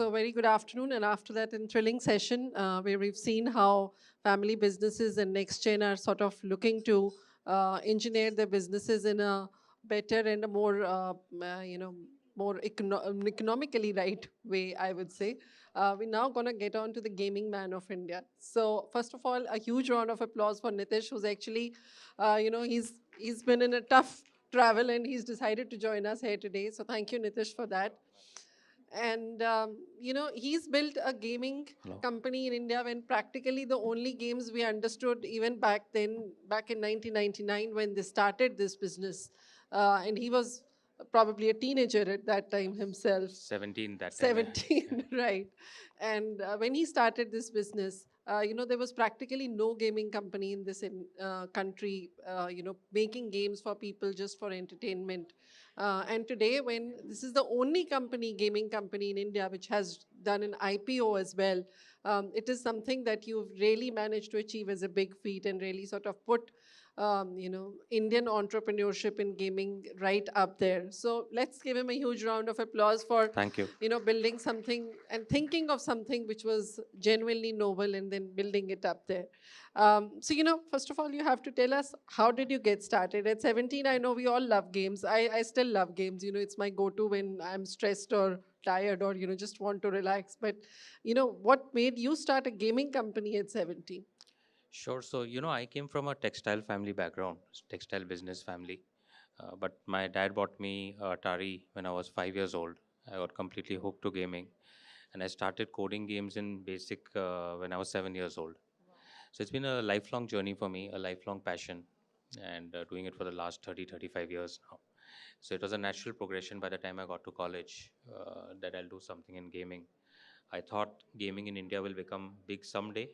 So, very good afternoon. And after that, in thrilling session, where we've seen how family businesses and next gen are sort of looking to engineer their businesses in a better and a more, more economically right way, I would say. We're now going to get on to the gaming man of India. So, first of all, a huge round of applause for Nitish, who's actually, he's been in a tough travel and he's decided to join us here today. So, thank you, Nitish, for that. And he's built a gaming Hello. company in India when practically the only games we understood even back then, back in 1999 when they started this business. And he was probably a teenager at that time himself. 17 that time. 17, right. And when he started this business, there was practically no gaming company in this country, making games for people just for entertainment. And today, when this is the only gaming company in India, which has done an IPO as well, it is something that you've really managed to achieve as a big feat and really sort of put Indian entrepreneurship in gaming right up there. So let's give him a huge round of applause for, Thank you. building something and thinking of something which was genuinely noble and then building it up there. So, first of all, you have to tell us, how did you get started? At 17, I know we all love games. I still love games. It's my go-to when I'm stressed or tired or, just want to relax. But, what made you start a gaming company at 17? Sure. So, I came from a textile family background, textile business family. But my dad bought me Atari when I was 5 years old. I got completely hooked to gaming. And I started coding games in basic when I was 7 years old. So it's been a lifelong journey for me, a lifelong passion, and doing it for the last 30, 35 years now. So it was a natural progression by the time I got to college that I'll do something in gaming. I thought gaming in India will become big someday.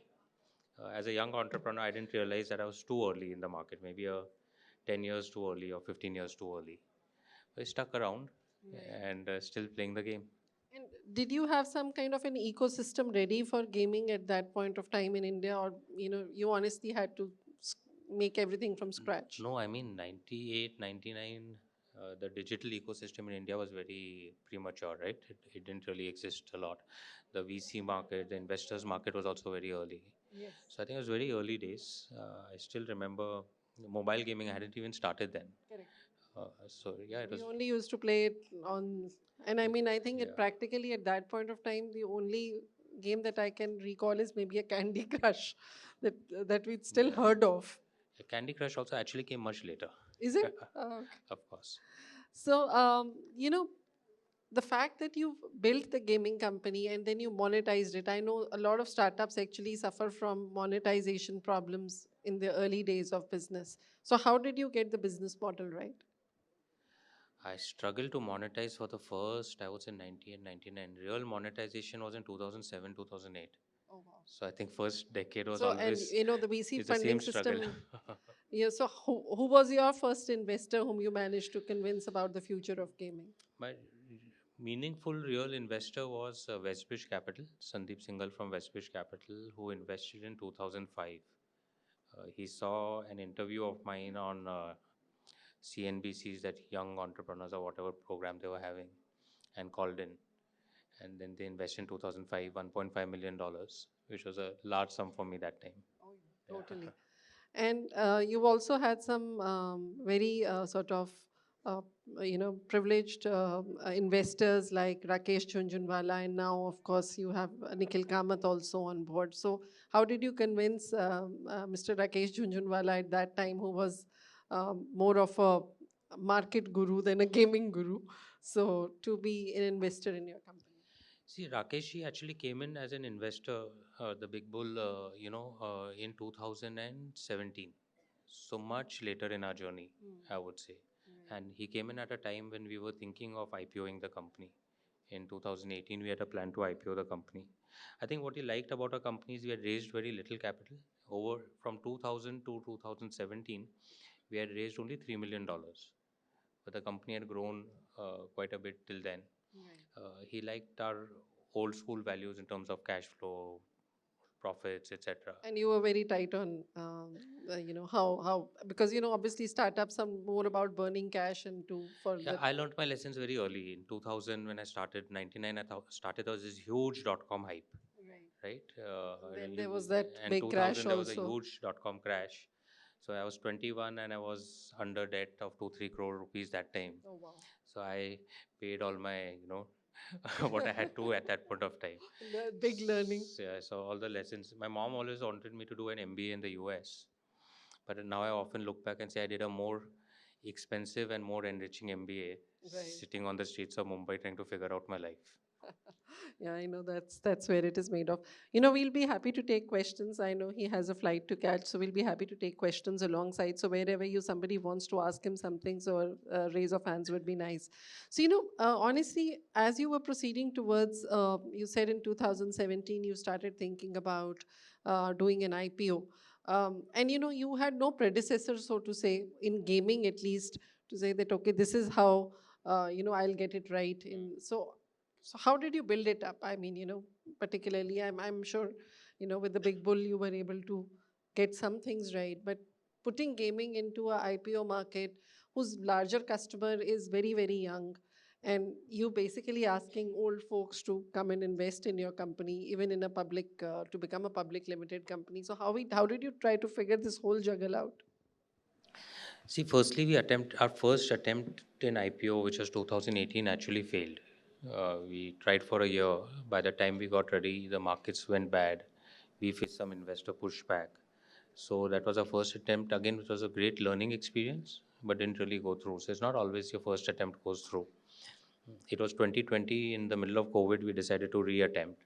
As a young entrepreneur, I didn't realize that I was too early in the market, maybe 10 years too early or 15 years too early. I stuck around and still playing the game. And did you have some kind of an ecosystem ready for gaming at that point of time in India, or you honestly had to make everything from scratch? No, I mean 98, 99, the digital ecosystem in India was very premature, right? It didn't really exist a lot. The VC market, the investors market was also very early. Yes. So I think it was very early days. I still remember mobile gaming, I hadn't even started then. Correct. So yeah, it We was. only used to play it on, and I mean, I think it Yeah. practically at that point of time, the only game that I can recall is maybe a Candy Crush that we'd still Yeah. heard of. Candy Crush also actually came much later. Is it? Okay. Of course. So, the fact that you've built the gaming company and then you monetized it, I know a lot of startups actually suffer from monetization problems in the early days of business. So, how did you get the business model right? I struggled to monetize for the first, I would say 98, 99. Real monetization was in 2007, 2008. Oh, wow. So I think first decade was So, and always the VC is the funding same struggle. system. Yeah. So, who was your first investor whom you managed to convince about the future of gaming? My meaningful real investor was Westbridge Capital, Sandeep Singhal from Westbridge Capital, who invested in 2005. He saw an interview of mine on CNBC's that young entrepreneurs or whatever program they were having and called in. And then they invested in 2005, $1.5 million, which was a large sum for me that time. Oh, yeah, totally. And you've also had some very sort of, uh, privileged investors like Rakesh Jhunjhunwala, and now, of course, you have Nikhil Kamath also on board. So, how did you convince Mr. Rakesh Jhunjhunwala at that time, who was more of a market guru than a gaming guru, so to be an investor in your company? See, Rakesh ji actually came in as an investor, the big bull, in 2017. So much later in our journey, I would say. And he came in at a time when we were thinking of IPOing the company. In 2018, we had a plan to IPO the company. I think what he liked about our company is we had raised very little capital. Over from 2000 to 2017, we had raised only $3 million. But the company had grown quite a bit till then. Right. He liked our old school values in terms of cash flow, profits, etc. And you were very tight on, how because obviously startups are more about burning cash and to for Yeah, the I learned my lessons very early. In 2000, when I started, 99, started, there was this huge dot-com hype, right. right? And then there was that And big crash 2000, there was a also. huge dot-com crash. So I was 21 and I was under debt of 2-3 crore rupees that time. Oh wow. So I paid all my, what I had to at that point of time. The big learning. Yeah, so all the lessons. My mom always wanted me to do an MBA in the US. But now I often look back and say I did a more expensive and more enriching MBA Right. sitting on the streets of Mumbai trying to figure out my life. Yeah, I know that's where it is made of. We'll be happy to take questions. I know he has a flight to catch, so we'll be happy to take questions alongside. So wherever somebody wants to ask him something, so raise of hands would be nice. So honestly, as you were proceeding towards, you said in 2017 you started thinking about doing an IPO, and you had no predecessor, so to say, in gaming at least, to say that okay, this is how I'll get it right. So how did you build it up? I mean, particularly, I'm sure, with the big bull, you were able to get some things right. But putting gaming into a IPO market, whose larger customer is very, very young, and you basically asking old folks to come and invest in your company, even in a public, to become a public limited company. So how did you try to figure this whole juggle out? See, firstly, our first attempt in IPO, which was 2018, actually failed. We tried for a year. By the time we got ready, the markets went bad. We faced some investor pushback. So that was our first attempt. Again, it was a great learning experience, but didn't really go through. So it's not always your first attempt goes through. It was 2020, in the middle of COVID, we decided to reattempt.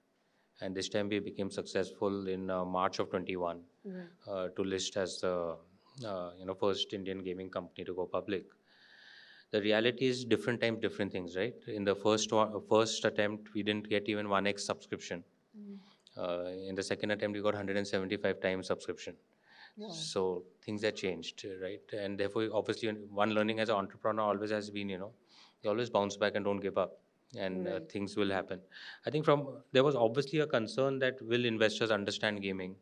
And this time we became successful in March of 21 Right. to list as the first Indian gaming company to go public. The reality is different times, different things, right? In the first attempt, we didn't get even 1x subscription. In the second attempt, we got 175 times subscription. Wow. So things have changed, right? And therefore, obviously, one learning as an entrepreneur always has been, you always bounce back and don't give up, and Right. things will happen. I think there was obviously a concern that will investors understand gaming.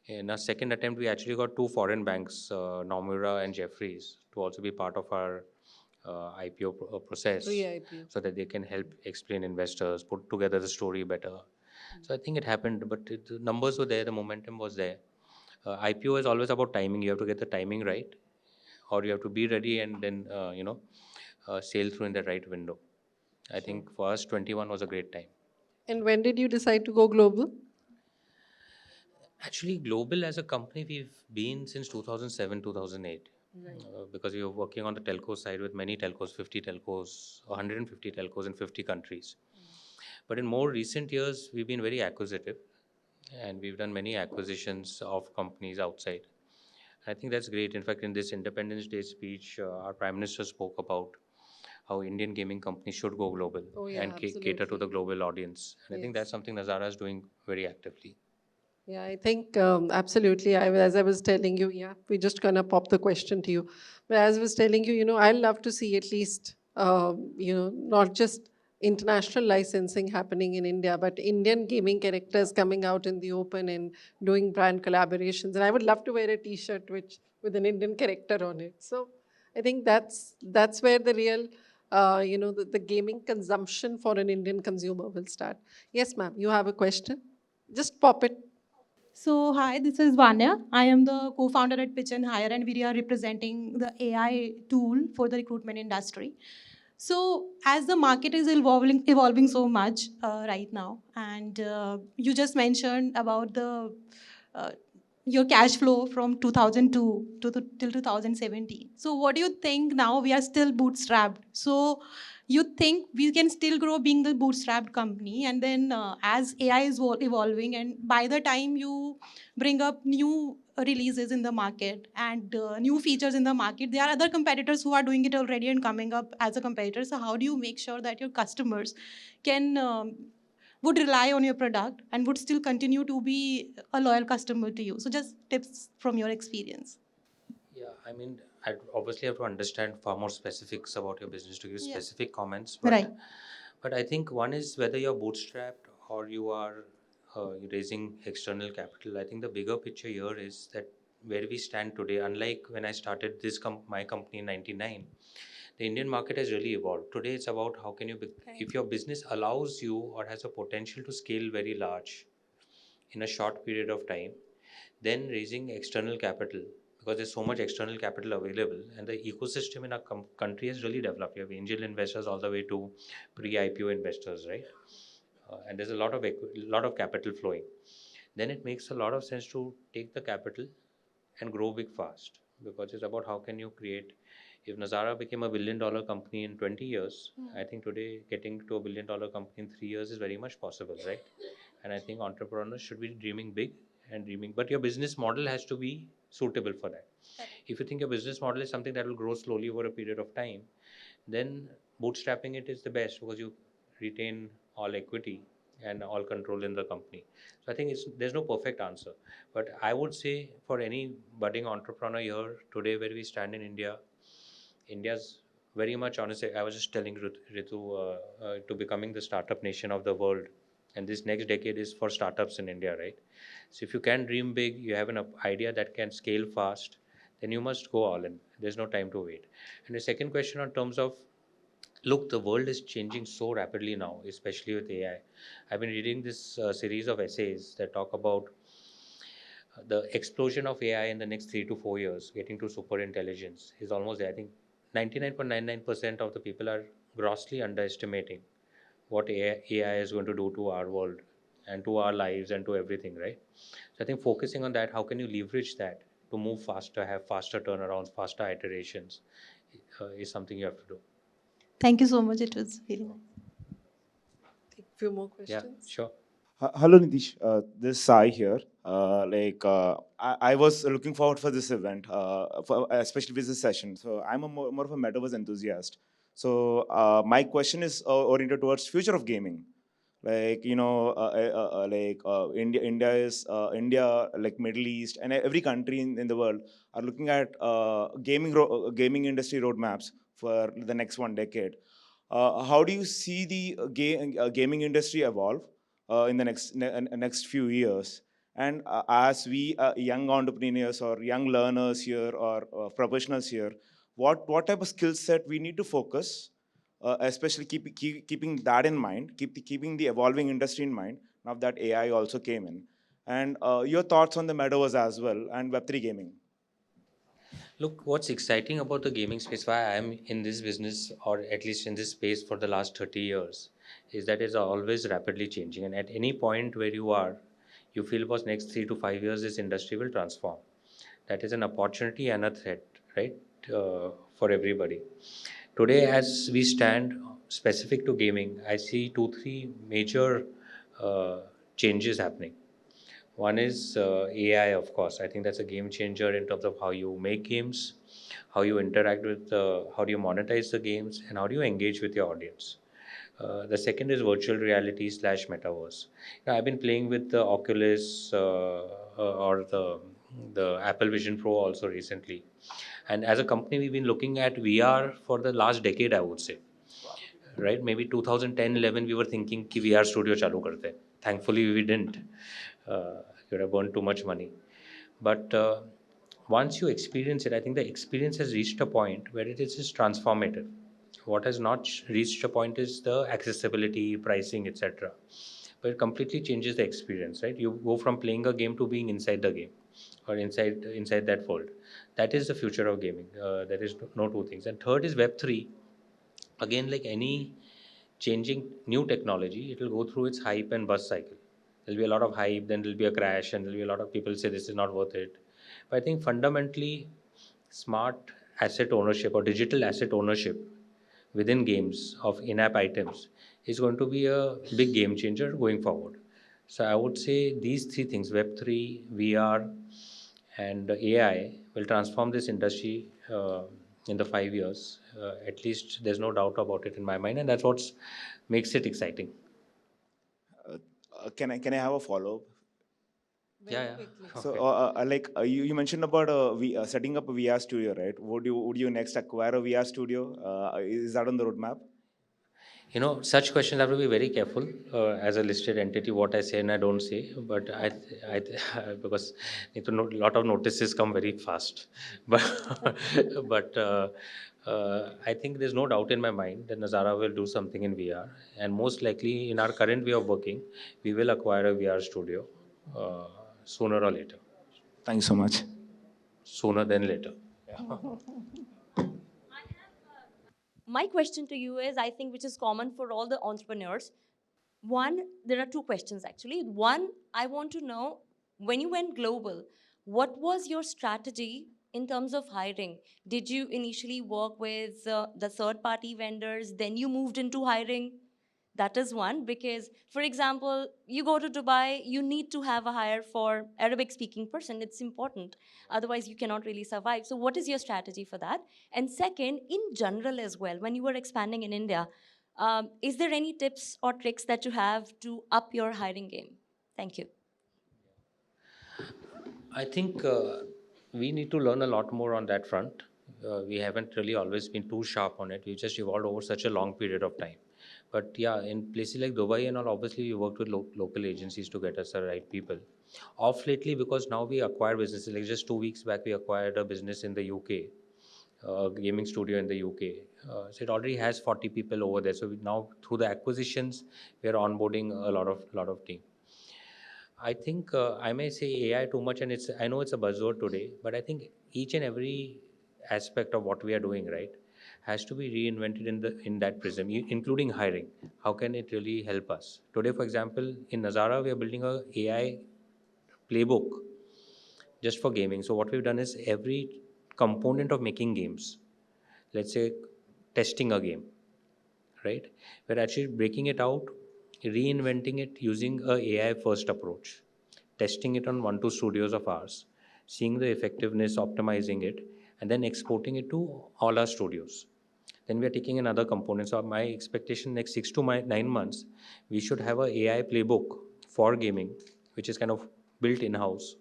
In our second attempt, we actually got two foreign banks, Nomura and Jefferies, to also be part of our IPO process, Pre-IPO. so that they can help explain investors, put together the story better. So I think it happened, but the numbers were there, the momentum was there. IPO is always about timing. You have to get the timing right, or you have to be ready and then sail through in the right window. I Sure. think for us, 21 was a great time. And when did you decide to go global? Actually, global as a company, we've been since 2007, 2008. Right. Because we were working on the telco side with many telcos, 50 telcos, 150 telcos in 50 countries. But in more recent years, we've been very acquisitive, and we've done many acquisitions of companies outside. I think that's great. In fact, in this Independence Day speech, our Prime Minister spoke about how Indian gaming companies should go global Oh yeah, and cater to absolutely. the global audience. And I think that's Yes. something Nazara is doing very actively. Yeah, I think absolutely. As I was telling you, yeah, we're just gonna pop the question to you. But as I was telling you, I'd love to see at least, not just international licensing happening in India, but Indian gaming characters coming out in the open and doing brand collaborations. And I would love to wear a T-shirt which with an Indian character on it. So I think that's where the real, the gaming consumption for an Indian consumer will start. Yes, ma'am, you have a question? Just pop it. So, hi, this is Vanya. I am the co founder at Pitch and Hire, and we are representing the AI tool for the recruitment industry. So, as the market is evolving so much right now, and you just mentioned about the uh, your cash flow from 2002 till 2017. So, what do you think now? We are still bootstrapped. So, you think we can still grow being the bootstrapped company, and then as AI is evolving, and by the time you bring up new releases in the market and new features in the market, there are other competitors who are doing it already and coming up as a competitor. So how do you make sure that your customers can would rely on your product and would still continue to be a loyal customer to you? So just tips from your experience. Yeah, I mean, I obviously have to understand far more specifics about your business to give Yeah. specific comments. Right. But I think one is whether you're bootstrapped or you are raising external capital, I think the bigger picture here is that where we stand today, unlike when I started my company in 99, the Indian market has really evolved. Today, it's about how can you, if your business allows you or has a potential to scale very large in a short period of time, then raising external capital, because there's so much external capital available and the ecosystem in our country has really developed. You have angel investors all the way to pre-IPO investors, right? And there's a lot of capital flowing. Then it makes a lot of sense to take the capital and grow big fast, because it's about how can you create. If Nazara became a $1 billion company in 20 years, I think today getting to a $1 billion company in 3 years is very much possible, right? And I think entrepreneurs should be dreaming big and dreaming, but your business model has to be suitable for that. If you think your business model is something that will grow slowly over a period of time, then bootstrapping it is the best, because you retain all equity and all control in the company. So I think there's no perfect answer, but I would say for any budding entrepreneur here today, where we stand in India, India's very much, honestly, I was just telling Ritu, to becoming the startup nation of the world, and this next decade is for startups in India, right? So if you can dream big, you have an idea that can scale fast, then you must go all in. There's no time to wait. And the second question on terms of, look, the world is changing so rapidly now, especially with AI. I've been reading this series of essays that talk about the explosion of AI in the next 3 to 4 years, getting to super intelligence is almost there. I think 99.99% of the people are grossly underestimating what AI is going to do to our world and to our lives and to everything, right? So I think focusing on that, how can you leverage that to move faster, have faster turnarounds, faster iterations, is something you have to do. Thank you so much. It was very nice. Take a few more Yeah, questions. sure. Hello, Nitish. This is Sai here. I was looking forward for this event, especially with this session. So I'm more of a metaverse enthusiast. So my question is oriented towards future of gaming. India, like Middle East, and every country in the world are looking at gaming industry roadmaps for the next 1 decade. How do you see the gaming industry evolve in the next few years? And as we young entrepreneurs or young learners here or professionals here, what type of skill set we need to focus, especially keeping that in mind, keeping the evolving industry in mind, now that AI also came in, and your thoughts on the metaverse as well and Web3 gaming. Look, what's exciting about the gaming space, why I'm in this business or at least in this space for the last 30 years, is that it's always rapidly changing. And at any point where you are, you feel was next 3 to 5 years, this industry will transform. That is an opportunity and a threat, right? For everybody. Today, as we stand specific to gaming, I see 2, 3 major uh, changes happening. One is AI, of course. I think that's a game changer in terms of how you make games, how you interact with, how do you monetize the games, and how do you engage with your audience. The second is virtual reality slash metaverse. I've been playing with the Oculus or the Apple Vision Pro also recently, and as a company, we've been looking at VR for the last decade, I would say. Right? Maybe 2010-11, we were thinking कि VR studio चालू करते हैं. Thankfully, we didn't. We would have burned too much money. But once you experience it, I think the experience has reached a point where it is just transformative. What has not reached a point is the accessibility, pricing, etc. But it completely changes the experience, right? You go from playing a game to being inside the game or inside that world. That is the future of gaming. There is no two things. And third is Web3. Again, like any changing new technology, it will go through its hype and buzz cycle. There'll be a lot of hype, then there'll be a crash, and there'll be a lot of people say this is not worth it. But I think fundamentally, smart asset ownership or digital asset ownership within games of in-app items is going to be a big game changer going forward. So I would say these 3 things, Web3, VR, and AI, will transform this industry in the 5 years. At least there's no doubt about it in my mind, and that's what makes it exciting. Can I have a follow-up? Very Yeah, quickly. yeah. So, Okay. you mentioned about setting up a VR studio, right? Would you next acquire a VR studio? Is that on the roadmap? You know, such questions have to be very careful as a listed entity. What I say and I don't say, but because need to know, lot of notices come very fast. But I think there's no doubt in my mind that Nazara will do something in VR, and most likely in our current way of working, we will acquire a VR studio uh, sooner or later. Thank you so much. Sooner than later. My question to you is, I think, which is common for all the entrepreneurs. One, there are two questions actually. One, I want to know, when you went global, what was your strategy in terms of hiring? Did you initially work with the third party vendors, then you moved into hiring? That is one, because, for example, you go to Dubai, you need to have a hire for Arabic speaking person. It's important. Otherwise, you cannot really survive. So, what is your strategy for that? And second, in general as well, when you were expanding in India, is there any tips or tricks that you have to up your hiring game? Thank you. I think we need to learn a lot more on that front. We haven't really always been too sharp on it. We just evolved over such a long period of time. But yeah, in places like Dubai and all, obviously we worked with local agencies to get us the right people. Off lately, because now we acquire businesses. Like just 2 weeks back, we acquired a business in the UK, a gaming studio in the UK. So it already has 40 people over there. So now through the acquisitions, we are onboarding a lot of team. I think I may say AI too much, and I know it's a buzzword today, but I think each and every aspect of what we are doing, right, has to be reinvented in that prism, including hiring. How can it really help us today? For example, in Nazara, we are building a AI playbook just for gaming. So what we've done is every component of making games, let's say testing a game, right? We're actually breaking it out, reinventing it using a AI first approach, testing it on 1 2 studios of ours, seeing the effectiveness, optimizing it, and then exporting it to all our studios. Then we are taking another component. So my expectation next 6 to 9 months, we should have a AI playbook for gaming, which is kind of built in house,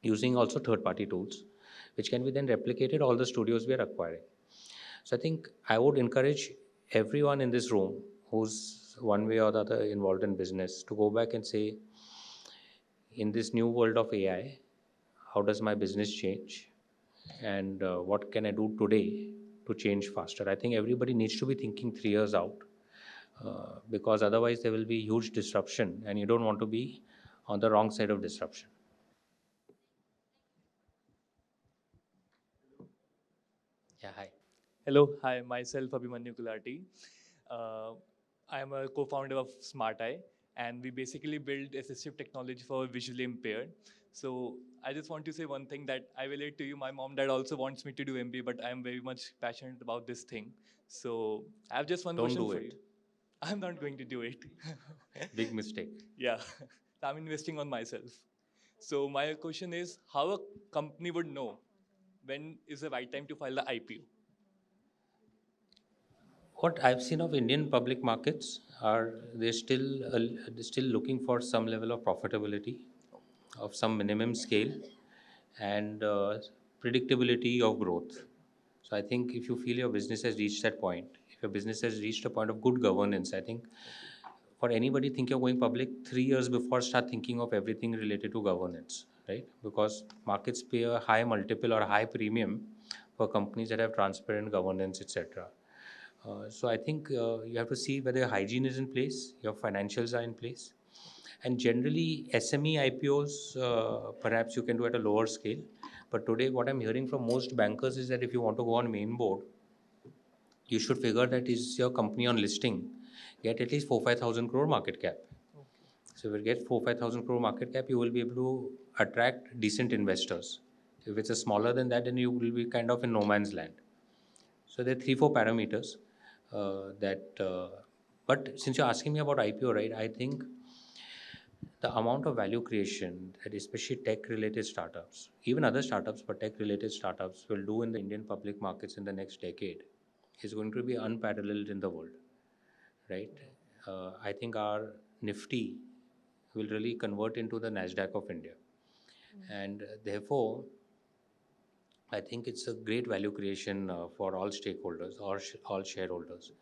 using also third party tools, which can be then replicated all the studios we are acquiring. So I think I would encourage everyone in this room who's one way or the other involved in business to go back and say, in this new world of AI, how does my business change? And what can I do today to change faster? I think everybody needs to be thinking 3 years out, because otherwise there will be huge disruption, and you don't want to be on the wrong side of disruption. Yeah, hi. Hello, hi, myself Abhimanyu Kulati. Uh, I am a co-founder of Smart Eye, and we basically build assistive technology for visually impaired. So I just want to say one thing that I relate to you. My mom, dad also wants me to do MBA, but I am very much passionate about this thing. So I have just one Don't question do for it. you. I'm not going to do it. Big mistake. Yeah, I'm investing on myself. So my question is, how a company would know when is the right time to file the IPO? What I've seen of Indian public markets are they're still looking for some level of profitability of some minimum scale and predictability of growth. So I think if you feel your business has reached that point, if your business has reached a point of good governance, I think for anybody think you're going public 3 years before start thinking of everything related to governance, right? Because markets pay a high multiple or high premium for companies that have transparent governance, etc. So I think you have to see whether your hygiene is in place, your financials are in place, and generally SME IPOs perhaps you can do at a lower scale. But today, what I'm hearing from most bankers is that if you want to go on main board, you should figure that is your company on listing, get at least 4 5,000 crore market cap. So if you get 4 5,000 crore market cap, you will be able to attract decent investors. If it's a smaller than that, then you will be kind of in no man's land. So there are 3 4 parameters that. But since you're asking me about IPO, right? I think the amount of value creation that especially tech-related startups, even other startups, but tech-related startups will do in the Indian public markets in the next decade is going to be unparalleled in the world, right? I think our Nifty will really convert into the Nasdaq of India, and therefore I think it's a great value creation for all stakeholders or all shareholders.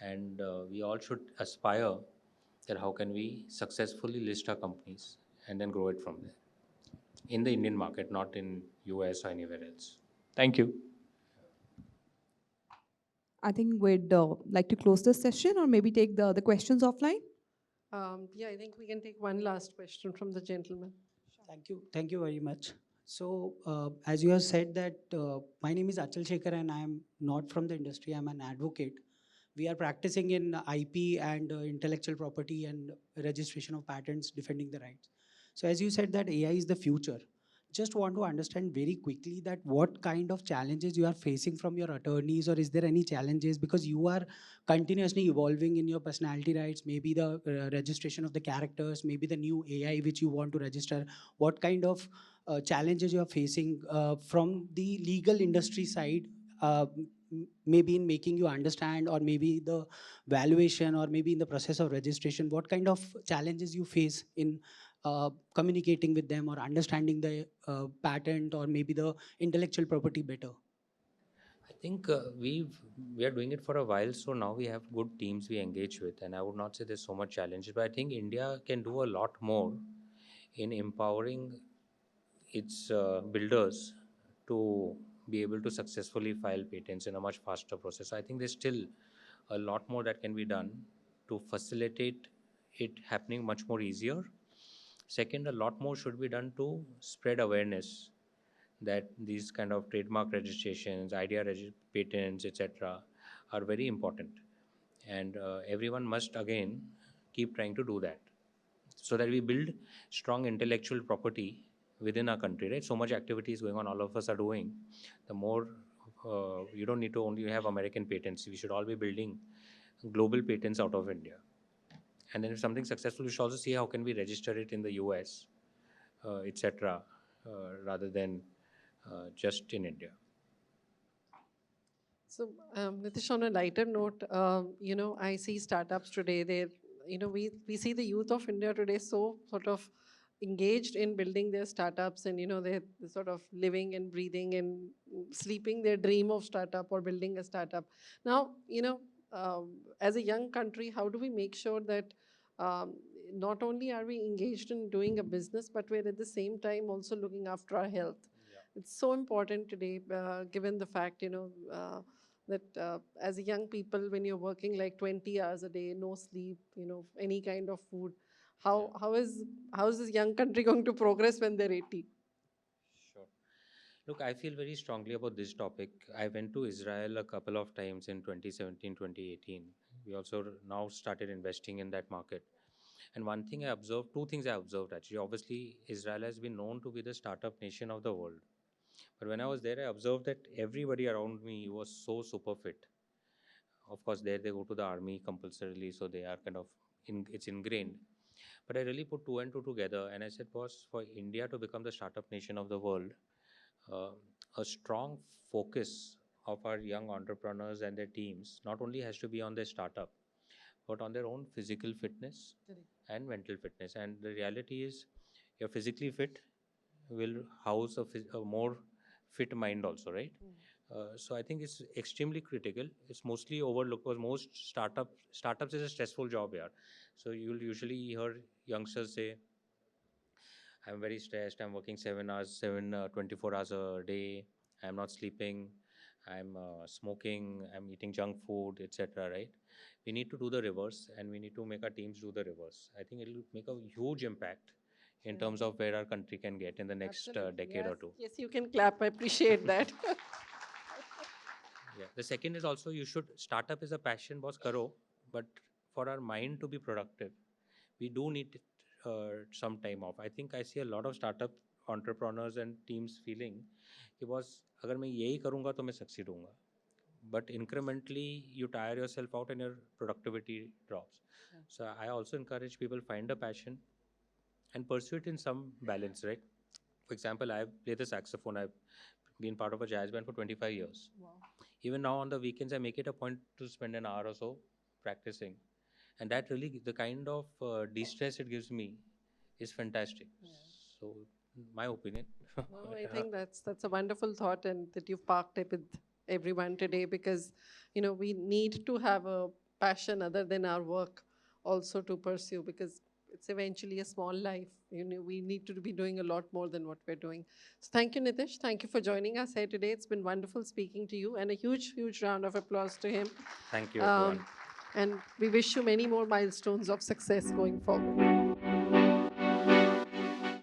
and we all should aspire that how can we successfully list our companies and then grow it from there in the Indian market, not in US or anywhere else. Thank you. I think we'd like to close this session or maybe take the questions offline. Yeah, I think we can take one last question from the gentleman. Thank you very much. So, as you have said that my name is Achal Shekhar and I am not from the industry, I'm an advocate. We are practicing in IP and intellectual property and registration of patents, defending the rights. So as you said that AI is the future, just want to understand very quickly that what kind of challenges you are facing from your attorneys, or is there any challenges because you are continuously evolving in your personality rights, maybe the registration of the characters, maybe the new AI which you want to register. What kind of challenges you are facing from the legal industry side, maybe in making you understand, or maybe the valuation, or maybe in the process of registration, what kind of challenges you face in communicating with them or understanding the patent or maybe the intellectual property better? I think we are doing it for a while, so now we have good teams we engage with, and I would not say there's so much challenges, but I think India can do a lot more in empowering its builders to be able to successfully file patents in a much faster process. So I think there's still a lot more that can be done to facilitate it happening much more easier. Second, a lot more should be done to spread awareness that these kind of trademark registrations, patents, etc., are very important, and everyone must again keep trying to do that, so that we build strong intellectual property within our country. Right, so much activity is going on. All of us are doing. The more you don't need to only have American patents. We should all be building global patents out of India. And then if something successful, we should also see how can we register it in the US, etc., rather than just in India. So, Nitish, on a lighter note, I see startups today. We see the youth of India today so sort of engaged in building their startups, and they're sort of living and breathing and sleeping their dream of startup or building a startup. Now, as a young country, how do we make sure that not only are we engaged in doing a business, but we're at the same time also looking after our health? It's so important today, given the fact, that as a young people, when you're working like 20 hours a day, no sleep, any kind of food, how is this young country going to progress when they're 80? Sure. Look, I feel very strongly about this topic. I went to Israel a couple of times in 2017, 2018. We also now started investing in that market. And one thing I observed, two things I observed actually. Obviously, Israel has been known to be the startup nation of the world. But when I was there, I observed that everybody around me was so super fit. Of course, there they go to the army compulsorily, so they are kind of, it's ingrained. But I really put two and two together, and I said, boss, for India to become the startup nation of the world, uh, a strong focus of our young entrepreneurs and their teams not only has to be on their startup, but on their own physical fitness and mental fitness. And the reality is, you're physically fit will house a more fit mind also, right? So I think it's extremely critical. It's mostly overlooked because most startups is a stressful job here. So you'll usually hear youngsters say, I'm very stressed. I'm working 24 hours a day. I'm not sleeping. I'm smoking. I'm eating junk food, etc. Right? We need to do the reverse, and we need to make our teams do the reverse. I think it'll make a huge impact in terms of where our country can get in the next decade or two. Yes, you can clap. I appreciate that. Yeah. The second is also you should startup is a passion, boss karo, but for our mind to be productive, we do need some time off. I think I see a lot of startup entrepreneurs and teams feeling कि boss अगर मैं यही करूँगा तो मैं succeed होऊंगा. But incrementally you tire yourself out and your productivity drops. So I also encourage people find a passion and pursue it in some balance, right? For example, I've played the saxophone. I've been part of a jazz band for 25 years. Wow. Even now on the weekends, I make it a point to spend an hour or so practicing. And that really, the kind of de-stress it gives me is fantastic. So, my opinion. No, I think that's a wonderful thought, and that you've parked it with everyone today, because we need to have a passion other than our work also to pursue, because it's eventually a small life. You know, we need to be doing a lot more than what we're doing. So thank you, Nitish. Thank you for joining us here today. It's been wonderful speaking to you, and a huge, huge round of applause to him. Thank you, everyone. And we wish you many more milestones of success going forward.